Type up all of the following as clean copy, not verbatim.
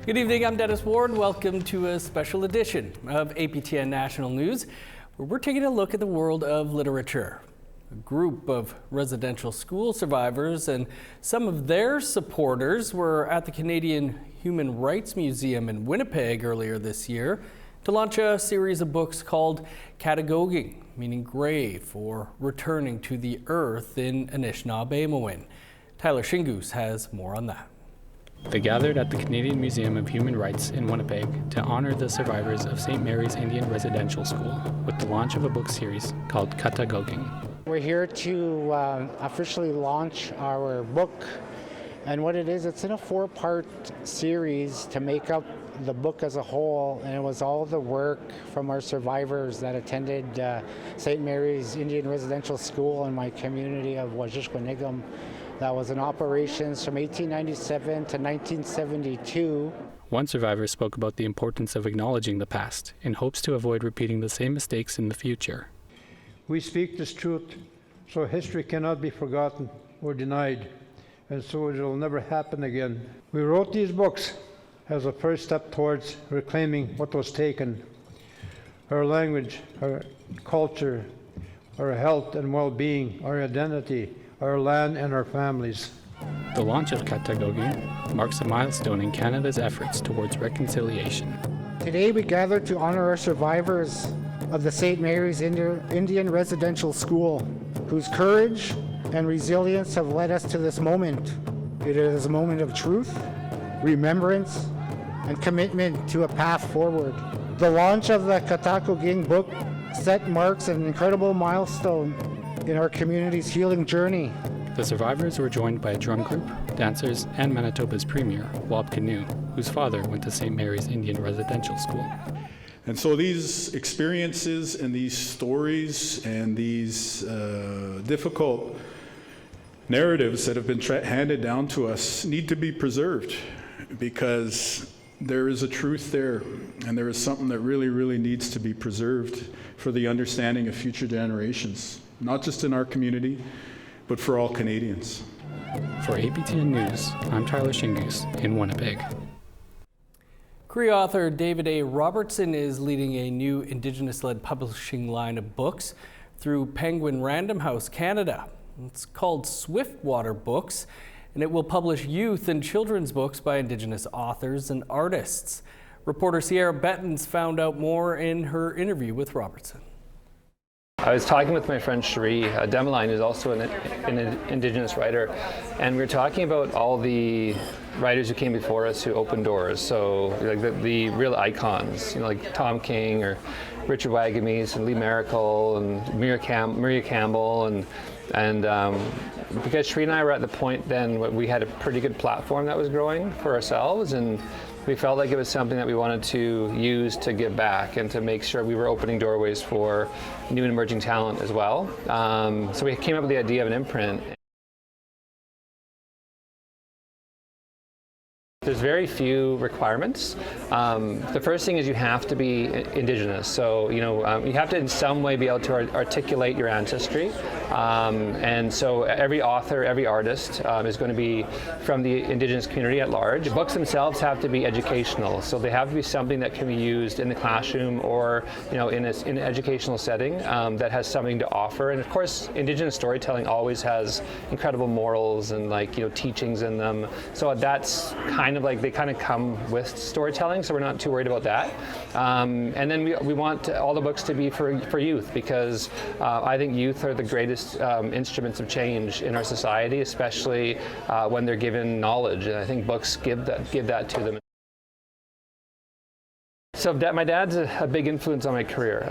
Good evening, I'm Dennis Ward. Welcome to a special edition of APTN National News, where we're taking a look at the world of literature. A group of residential school survivors and some of their supporters were at the Canadian Human Rights Museum in Winnipeg earlier this year to launch a series of books called Kaatagoging, meaning grave or returning to the earth in Anishinaabe. Tyler Shingoose has more on that. They gathered at the Canadian Museum of Human Rights in Winnipeg to honor the survivors of St. Mary's Indian Residential School with the launch of a book series called Kaatagoging. We're here to officially launch our book, and what it is, it's in a 4-part series to make up the book as a whole, and it was all the work from our survivors that attended St. Mary's Indian Residential School in my community of Wenjack. That was in operations from 1897 to 1972. One survivor spoke about the importance of acknowledging the past in hopes to avoid repeating the same mistakes in the future. We speak this truth, so history cannot be forgotten or denied, and so it will never happen again. We wrote these books as a first step towards reclaiming what was taken: our language, our culture, our health and well-being, our identity, our land and our families. The launch of Kaatagoging marks a milestone in Canada's efforts towards reconciliation. Today we gather to honor our survivors of the St. Mary's Indian Residential School, whose courage and resilience have led us to this moment. It is a moment of truth, remembrance, and commitment to a path forward. The launch of the Kaatagoging book marks an incredible milestone in our community's healing journey. The survivors were joined by a drum group, dancers, and Manitoba's premier, Wab Kinew, whose father went to St. Mary's Indian Residential School. And so these experiences and these stories and these difficult narratives that have been handed down to us need to be preserved, because there is a truth there, and there is something that really, really needs to be preserved for the understanding of future generations, not just in our community, but for all Canadians. For APTN News, I'm Tyler Shingoose in Winnipeg. Cree author David A. Robertson is leading a new Indigenous-led publishing line of books through Penguin Random House Canada. It's called Swiftwater Books, and it will publish youth and children's books by Indigenous authors and artists. Reporter Sierra Bettens found out more in her interview with Robertson. I was talking with my friend Chanie Demeline, who's also an Indigenous writer, and we were talking about all the writers who came before us who opened doors. So like the real icons, like Tom King or Richard Wagamese and Lee Maracle and Maria Campbell, and because Chanie and I were at the point then we had a pretty good platform that was growing for ourselves, and we felt like it was something that we wanted to use to give back and to make sure we were opening doorways for new and emerging talent as well. So we came up with the idea of an imprint. There's very few requirements. The first thing is you have to be Indigenous. So, you have to in some way be able to articulate your ancestry. And so every author, every artist is going to be from the Indigenous community at large. The books themselves have to be educational. So they have to be something that can be used in the classroom or, in an educational setting that has something to offer. And of course, Indigenous storytelling always has incredible morals and teachings in them. So that's kind of like they kind of come with storytelling, so we're not too worried about that. And then we want all the books to be for youth, because I think youth are the greatest instruments of change in our society, especially when they're given knowledge, and I think books give that to them. So my dad's a big influence on my career.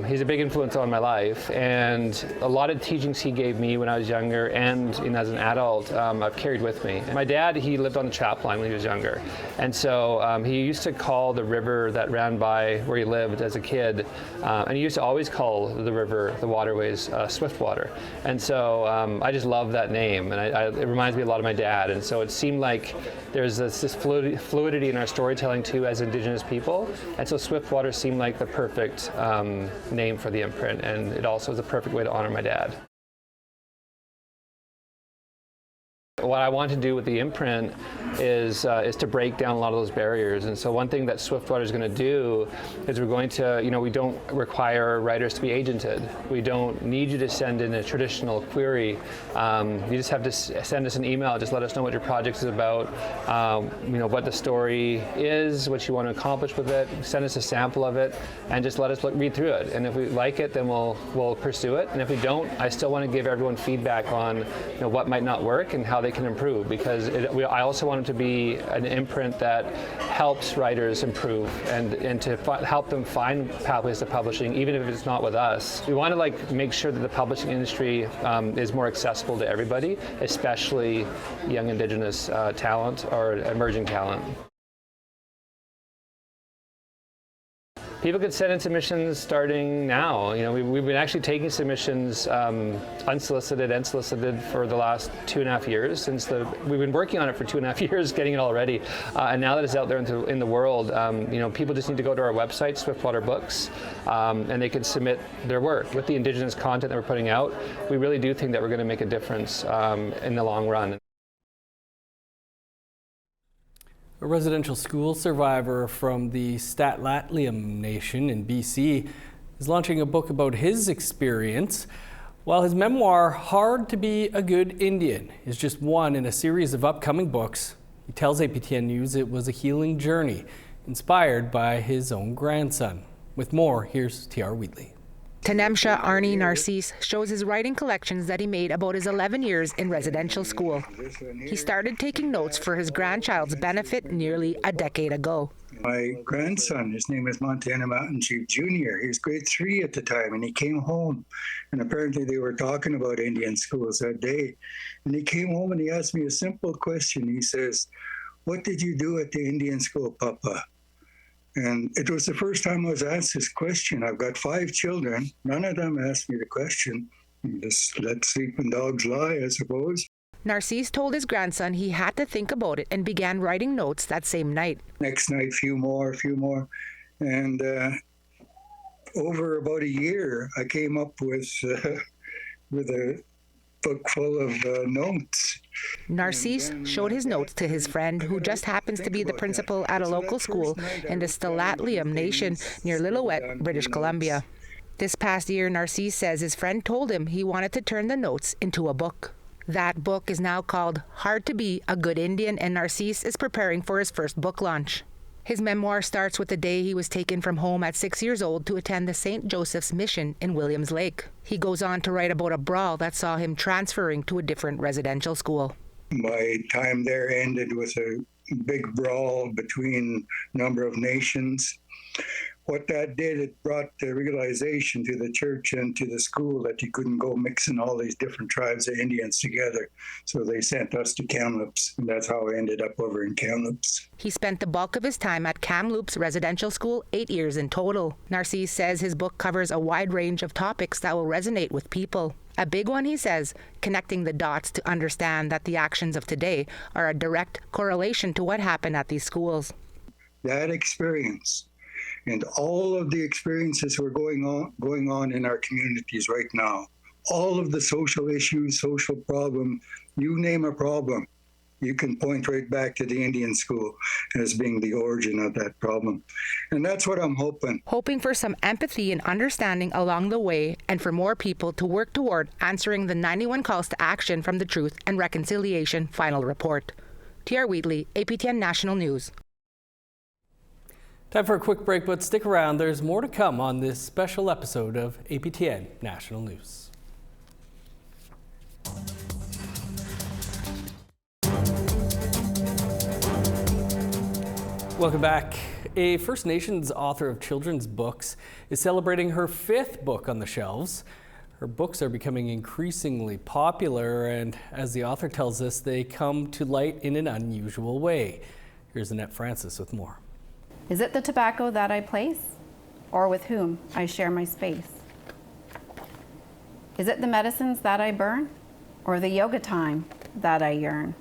He's a big influence on my life, and a lot of teachings he gave me when I was younger and as an adult I've carried with me. My dad, he lived on the chap line when he was younger, and so he used to call the river that ran by where he lived as a kid, and he used to always call the river, the waterways, Swiftwater. And so I just love that name, and it reminds me a lot of my dad, and so it seemed like there's this fluidity in our storytelling too as Indigenous people. And so Swiftwater seemed like the perfect name for the imprint, and it also is a perfect way to honor my dad. What I want to do with the imprint is to break down a lot of those barriers. And so one thing that Swiftwater is going to do is we're going to, we don't require writers to be agented. We don't need you to send in a traditional query. You just have to send us an email. Just let us know what your project is about, what the story is, what you want to accomplish with it. Send us a sample of it, and just let us read through it. And if we like it, then we'll pursue it. And if we don't, I still want to give everyone feedback on what might not work and how they can improve, because I also want it to be an imprint that helps writers improve and to help them find pathways to publishing, even if it's not with us. We want to make sure that the publishing industry is more accessible to everybody, especially young Indigenous talent or emerging talent. People could send in submissions starting now. We've been actually taking submissions unsolicited and solicited for the last 2.5 years. We've been working on it for 2.5 years, getting it already. And now that it's out there in the world, people just need to go to our website, Swiftwater Books, and they can submit their work. With the Indigenous content that we're putting out, we really do think that we're going to make a difference in the long run. A residential school survivor from the Kaatagoging Nation in BC is launching a book about his experience, while his memoir, Hard to Be a Good Indian, is just one in a series of upcoming books. He tells APTN News it was a healing journey, inspired by his own grandson. With more, here's T.R. Wheatley. Tanemsha Arnie Narcisse shows his writing collections that he made about his 11 years in residential school. He started taking notes for his grandchild's benefit nearly a decade ago. My grandson, his name is Montana Mountain Chief Jr., he was grade 3 at the time, and he came home, and apparently they were talking about Indian schools that day. And he came home and he asked me a simple question. He says, "What did you do at the Indian school, Papa?" And it was the first time I was asked this question. I've got 5 children. None of them asked me the question. Just let sleeping dogs lie, I suppose. Narcisse told his grandson he had to think about it and began writing notes that same night. Next night, few more. And over about a year, I came up with a book full of notes. Narcisse showed his notes to his friend, who just happens to be the principal at a local school in the Kaatagoging Nation near Lillooet, British Columbia. This past year, Narcisse says his friend told him he wanted to turn the notes into a book. That book is now called Hard to Be a Good Indian, and Narcisse is preparing for his first book launch. His memoir starts with the day he was taken from home at 6 years old to attend the St. Joseph's Mission in Williams Lake. He goes on to write about a brawl that saw him transferring to a different residential school. My time there ended with a big brawl between a number of nations. What that did, it brought the realization to the church and to the school that you couldn't go mixing all these different tribes of Indians together. So they sent us to Kamloops, and that's how I ended up over in Kamloops. He spent the bulk of his time at Kamloops Residential School, 8 years in total. Narcisse says his book covers a wide range of topics that will resonate with people. A big one, he says, connecting the dots to understand that the actions of today are a direct correlation to what happened at these schools. That experience and all of the experiences were going on in our communities right now. All of the social issues, social problem, you name a problem, you can point right back to the Indian school as being the origin of that problem. And that's what I'm hoping. Hoping for some empathy and understanding along the way, and for more people to work toward answering the 91 calls to action from the Truth and Reconciliation Final Report. T.R. Wheatley, APTN National News. Time for a quick break, but stick around. There's more to come on this special episode of APTN National News. Welcome back. A First Nations author of children's books is celebrating her 5th book on the shelves. Her books are becoming increasingly popular, and as the author tells us, they come to light in an unusual way. Here's Annette Francis with more. Is it the tobacco that I place, or with whom I share my space? Is it the medicines that I burn, or the yoga time that I yearn?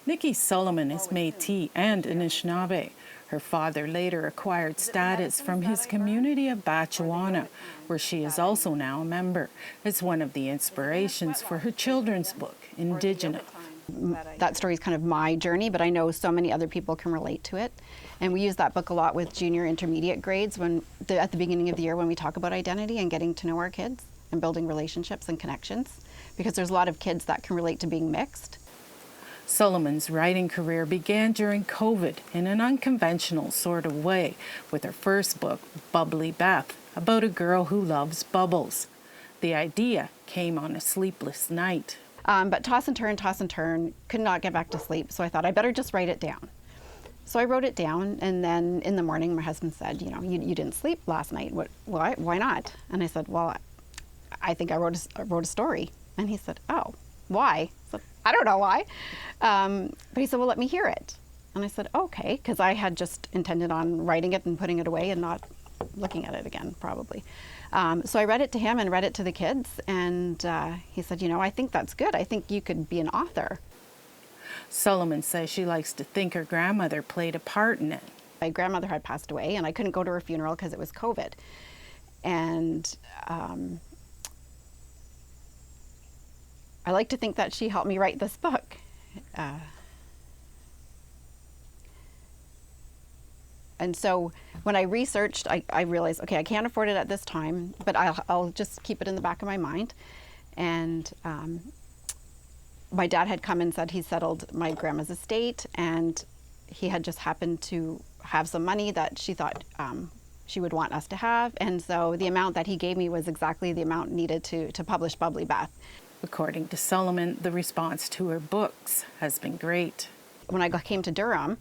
Nikki Solomon is Métis and Anishinaabe. Her father later acquired status from his community of Batchewana, where she is also now a member. It's one of the inspirations for her children's book, Indigenous. that story is kind of my journey, but I know so many other people can relate to it. And we use that book a lot with junior intermediate grades at the beginning of the year when we talk about identity and getting to know our kids and building relationships and connections, because there's a lot of kids that can relate to being mixed. Solomon's writing career began during COVID in an unconventional sort of way with her first book, Bubbly Beth, about a girl who loves bubbles. The idea came on a sleepless night. But toss and turn, could not get back to sleep. So I thought I better just write it down. So I wrote it down, and then in the morning my husband said, you know, you didn't sleep last night. Why not? And I said, well, I think I wrote a story. And he said, oh, why? I said, I don't know why. But he said, well, let me hear it. And I said, okay, because I had just intended on writing it and putting it away and not looking at it again, probably. So I read it to him and read it to the kids, and he said, you know, I think that's good. I think you could be an author. Solomon says she likes to think her grandmother played a part in it. My grandmother had passed away, and I couldn't go to her funeral because it was COVID. And I like to think that she helped me write this book. And so when I researched, I realized, okay, I can't afford it at this time, but I'll just keep it in the back of my mind. And my dad had come and said he settled my grandma's estate, and he had just happened to have some money that she thought she would want us to have. And so the amount that he gave me was exactly the amount needed to publish Bubbly Beth. According to Solomon, the response to her books has been great. When I came to Durham,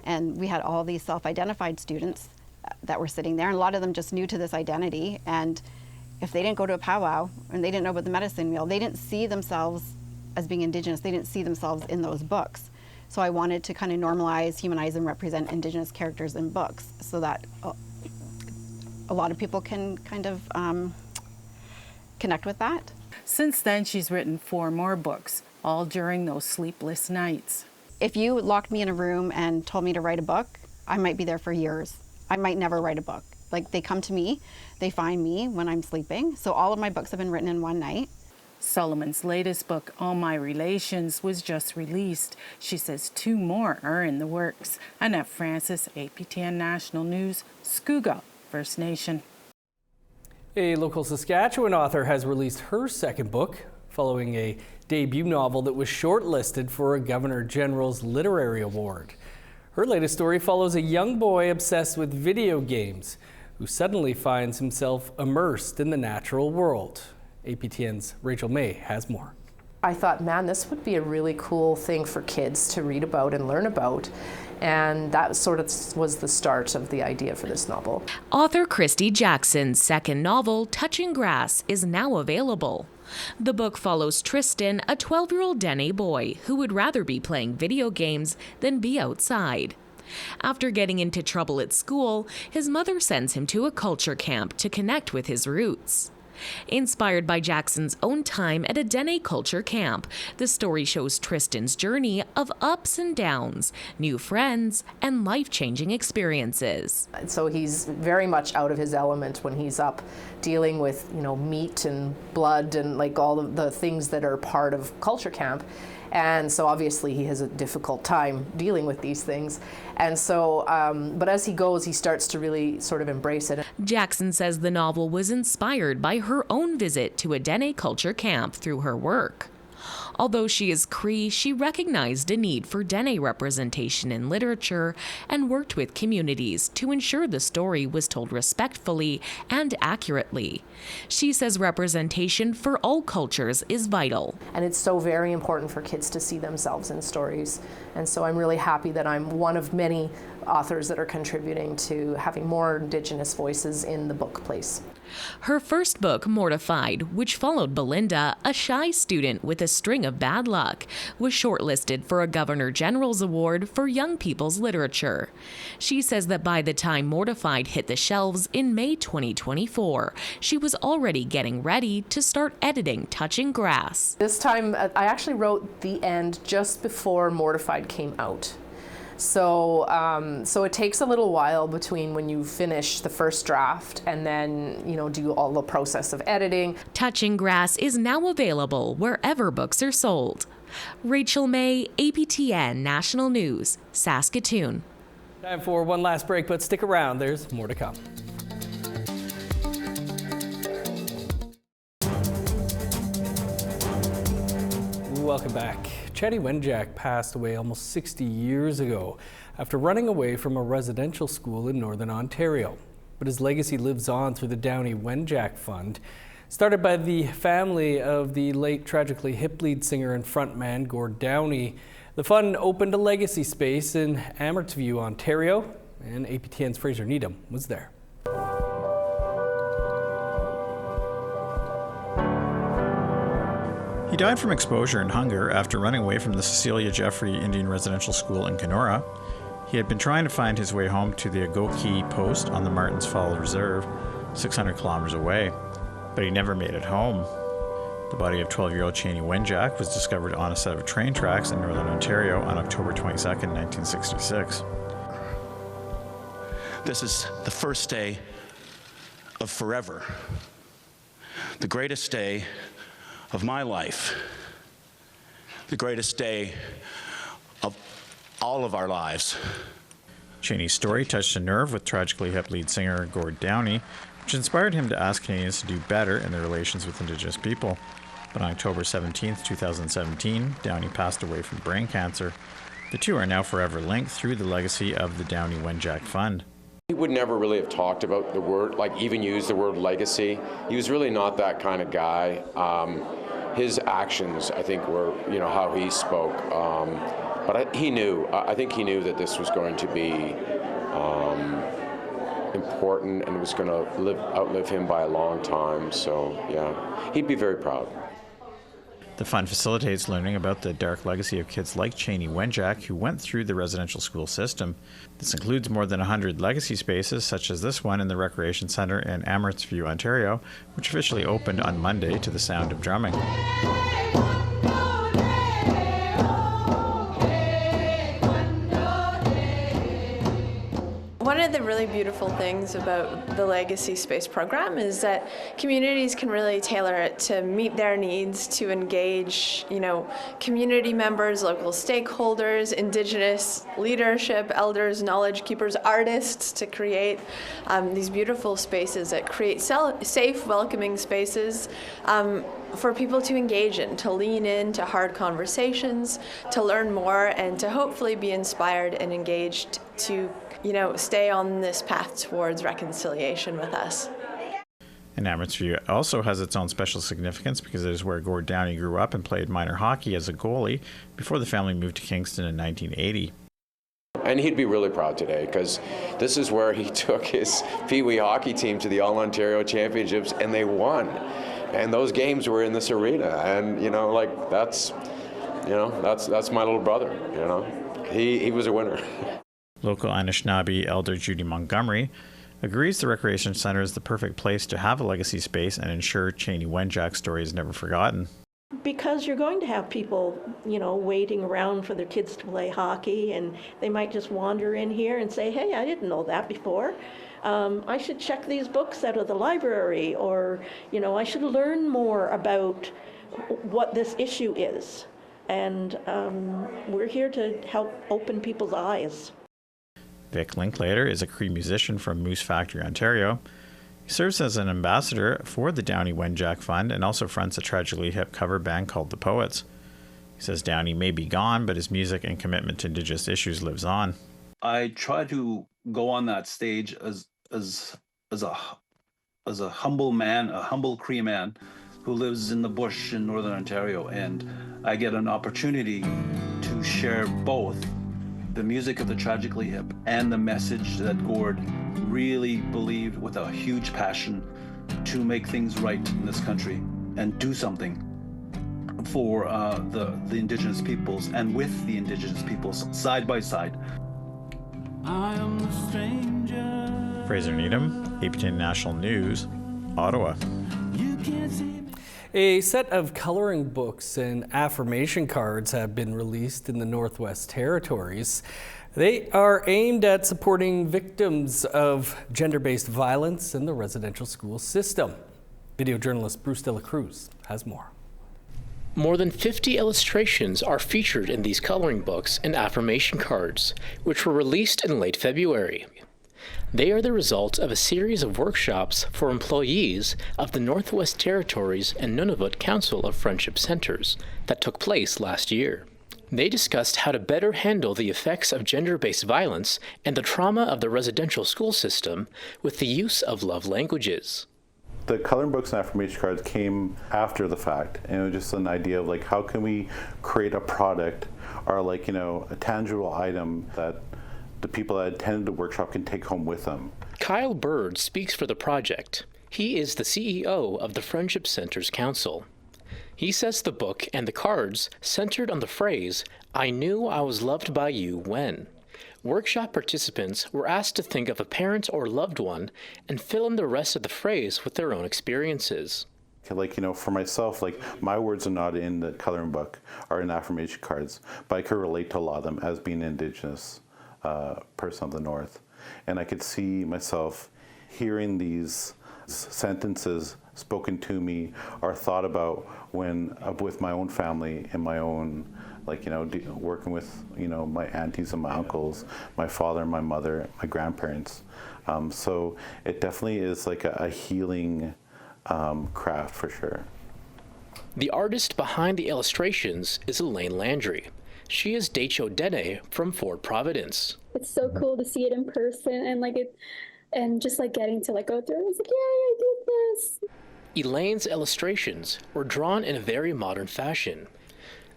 and we had all these self-identified students that were sitting there, and a lot of them just new to this identity, and if they didn't go to a powwow and they didn't know about the medicine wheel, they didn't see themselves as being Indigenous, they didn't see themselves in those books. So I wanted to kind of normalize, humanize, and represent Indigenous characters in books so that a lot of people can kind of connect with that. Since then, she's written 4 more books, all during those sleepless nights. If you locked me in a room and told me to write a book, I might be there for years. I might never write a book. Like, they come to me, they find me when I'm sleeping. So all of my books have been written in one night. Solomon's latest book, All My Relations, was just released. She says 2 more are in the works. Annette Francis, APTN National News, Scugog, First Nation. A local Saskatchewan author has released her second book following a debut novel that was shortlisted for a Governor General's Literary Award. Her latest story follows a young boy obsessed with video games who suddenly finds himself immersed in the natural world. APTN's Rachel May has more. I thought, man, this would be a really cool thing for kids to read about and learn about. And that sort of was the start of the idea for this novel. Author Christy Jackson's second novel, Touching Grass, is now available. The book follows Tristan, a 12-year-old Dene boy who would rather be playing video games than be outside. After getting into trouble at school, his mother sends him to a culture camp to connect with his roots. Inspired by Jackson's own time at a Dene culture camp, the story shows Tristan's journey of ups and downs, new friends, and life-changing experiences. So he's very much out of his element when he's up dealing with, meat and blood and like all of the things that are part of culture camp. And so obviously he has a difficult time dealing with these things. And so, but as he goes, he starts to really sort of embrace it. Jackson says the novel was inspired by her own visit to a Dene culture camp through her work. Although she is Cree, she recognized a need for Dene representation in literature and worked with communities to ensure the story was told respectfully and accurately. She says representation for all cultures is vital. And it's so very important for kids to see themselves in stories. And so I'm really happy that I'm one of many authors that are contributing to having more Indigenous voices in the book place. Her first book, Mortified, which followed Belinda, a shy student with a string of bad luck, was shortlisted for a Governor General's Award for Young People's Literature. She says that by the time Mortified hit the shelves in May 2024, she was already getting ready to start editing Touching Grass. This time, I actually wrote the end just before Mortified came out. So it takes a little while between when you finish the first draft and then, do all the process of editing. Touching Grass is now available wherever books are sold. Rachel May, APTN National News, Saskatoon. Time for one last break, but stick around. There's more to come. Welcome back. Chanie Wenjack passed away almost 60 years ago after running away from a residential school in Northern Ontario. But his legacy lives on through the Downey Wenjack Fund. Started by the family of the late tragically hip lead singer and frontman Gord Downey, the fund opened a legacy space in Amhertsview, Ontario, and APTN's Fraser Needham was there. He died from exposure and hunger after running away from the Cecilia Jeffrey Indian Residential School in Kenora. He had been trying to find his way home to the Agoki post on the Martins Fall Reserve, 600 kilometers away, but he never made it home. The body of 12-year-old Chanie Wenjack was discovered on a set of train tracks in Northern Ontario on October 22, 1966. This is the first day of forever, the greatest day of my life, the greatest day of all of our lives. Chanie's story touched a nerve with tragically hip lead singer Gord Downey, which inspired him to ask Canadians to do better in their relations with Indigenous people. But on October 17, 2017, Downey passed away from brain cancer. The two are now forever linked through the legacy of the Downey Wenjack Fund. He would never really have talked about the word, like even use the word legacy. He was really not that kind of guy. His actions, I think, were, how he spoke. But he knew, I think he knew that this was going to be important and was going to outlive him by a long time. So, yeah, he'd be very proud. The fund facilitates learning about the dark legacy of kids like Chanie Wenjack who went through the residential school system. This includes more than 100 legacy spaces, such as this one in the Recreation Centre in Amhertsview, Ontario, which officially opened on Monday to the sound of drumming. One of the really beautiful things about the Legacy Space program is that communities can really tailor it to meet their needs, to engage, community members, local stakeholders, Indigenous leadership, elders, knowledge keepers, artists, to create these beautiful spaces that create safe, welcoming spaces for people to engage in, to lean into hard conversations, to learn more, and to hopefully be inspired and engaged to stay on this path towards reconciliation with us. And Amhertsview also has its own special significance because it is where Gord Downey grew up and played minor hockey as a goalie before the family moved to Kingston in 1980. And he'd be really proud today because this is where he took his Pee Wee hockey team to the All-Ontario Championships and they won. And those games were in this arena. And, that's my little brother, He was a winner. Local Anishinaabe elder Judy Montgomery agrees the Recreation Centre is the perfect place to have a legacy space and ensure Chanie Wenjack's story is never forgotten. Because you're going to have people, waiting around for their kids to play hockey, and they might just wander in here and say, hey, I didn't know that before. I should check these books out of the library, or, I should learn more about what this issue is. And we're here to help open people's eyes. Vic Linklater is a Cree musician from Moose Factory, Ontario. He serves as an ambassador for the Downey Wenjack Fund and also fronts a tragically hip cover band called The Poets. He says Downey may be gone, but his music and commitment to Indigenous issues lives on. I try to go on that stage as a humble man, a humble Cree man who lives in the bush in Northern Ontario, and I get an opportunity to share both the music of the tragically hip and the message that Gord really believed with a huge passion to make things right in this country and do something for the Indigenous peoples and with the Indigenous peoples side by side. I am the stranger. Fraser Needham, APTN National News, Ottawa. A set of coloring books and affirmation cards have been released in the Northwest Territories. They are aimed at supporting victims of gender-based violence in the residential school system. Video journalist Bruce De La Cruz has more. More than 50 illustrations are featured in these coloring books and affirmation cards, which were released in late February. They are the result of a series of workshops for employees of the Northwest Territories and Nunavut Council of Friendship Centers that took place last year. They discussed how to better handle the effects of gender-based violence and the trauma of the residential school system with the use of love languages. The coloring books and affirmation cards came after the fact, and it was just an idea of like, how can we create a product or like, a tangible item that the people that attended the workshop can take home with them. Kyle Bird speaks for the project. He is the CEO of the Friendship Centers Council. He says the book and the cards centered on the phrase, "I knew I was loved by you when." Workshop participants were asked to think of a parent or loved one and fill in the rest of the phrase with their own experiences. Like, for myself, like my words are not in the coloring book or in affirmation cards, but I could relate to a lot of them as being Indigenous person of the North. And I could see myself hearing these sentences spoken to me or thought about when with my own family and my own, like, working with, my aunties and my uncles, my father and my mother, my grandparents. So it definitely is like a healing craft for sure. The artist behind the illustrations is Elaine Landry. She is Decho Dene from Fort Providence. It's so cool to see it in person and just getting to go through it. It's like, yay, I did this. Elaine's illustrations were drawn in a very modern fashion,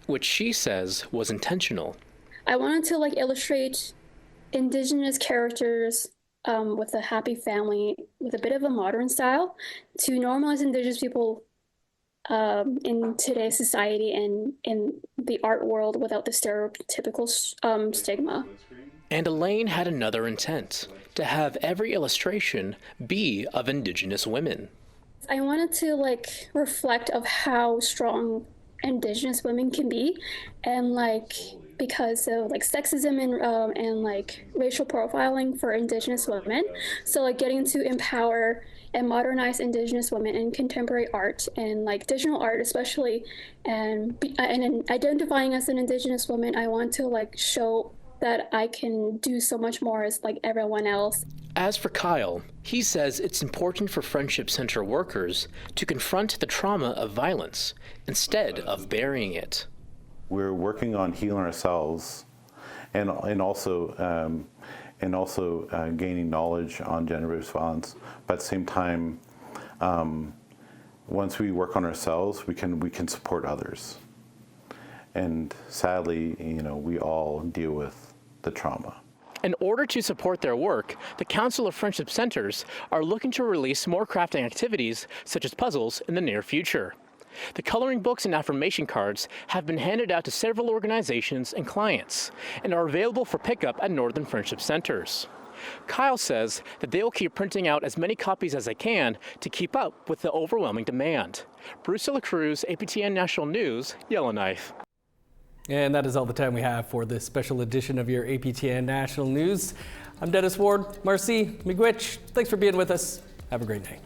which she says was intentional. I wanted to illustrate Indigenous characters with a happy family with a bit of a modern style to normalize Indigenous people in today's society and in the art world without the stereotypical stigma. And Elaine had another intent, to have every illustration be of Indigenous women. I wanted to reflect of how strong Indigenous women can be, and because of sexism and racial profiling for Indigenous women. So getting to empower and modernize Indigenous women in contemporary art and digital art especially, and in identifying as an Indigenous woman, I want to show that I can do so much more as everyone else. As for Kyle, he says it's important for Friendship Center workers to confront the trauma of violence instead of burying it. We're working on healing ourselves and also gaining knowledge on gender-based violence. But at the same time, once we work on ourselves, we can support others. And sadly, we all deal with the trauma. In order to support their work, the Council of Friendship Centers are looking to release more crafting activities, such as puzzles, in the near future. The coloring books and affirmation cards have been handed out to several organizations and clients and are available for pickup at Northern Friendship Centers. Kyle says that they will keep printing out as many copies as they can to keep up with the overwhelming demand. Bruce De La Cruz, APTN National News, Yellowknife. And that is all the time we have for this special edition of your APTN National News. I'm Dennis Ward. Marcy Miigwech, thanks for being with us. Have a great night.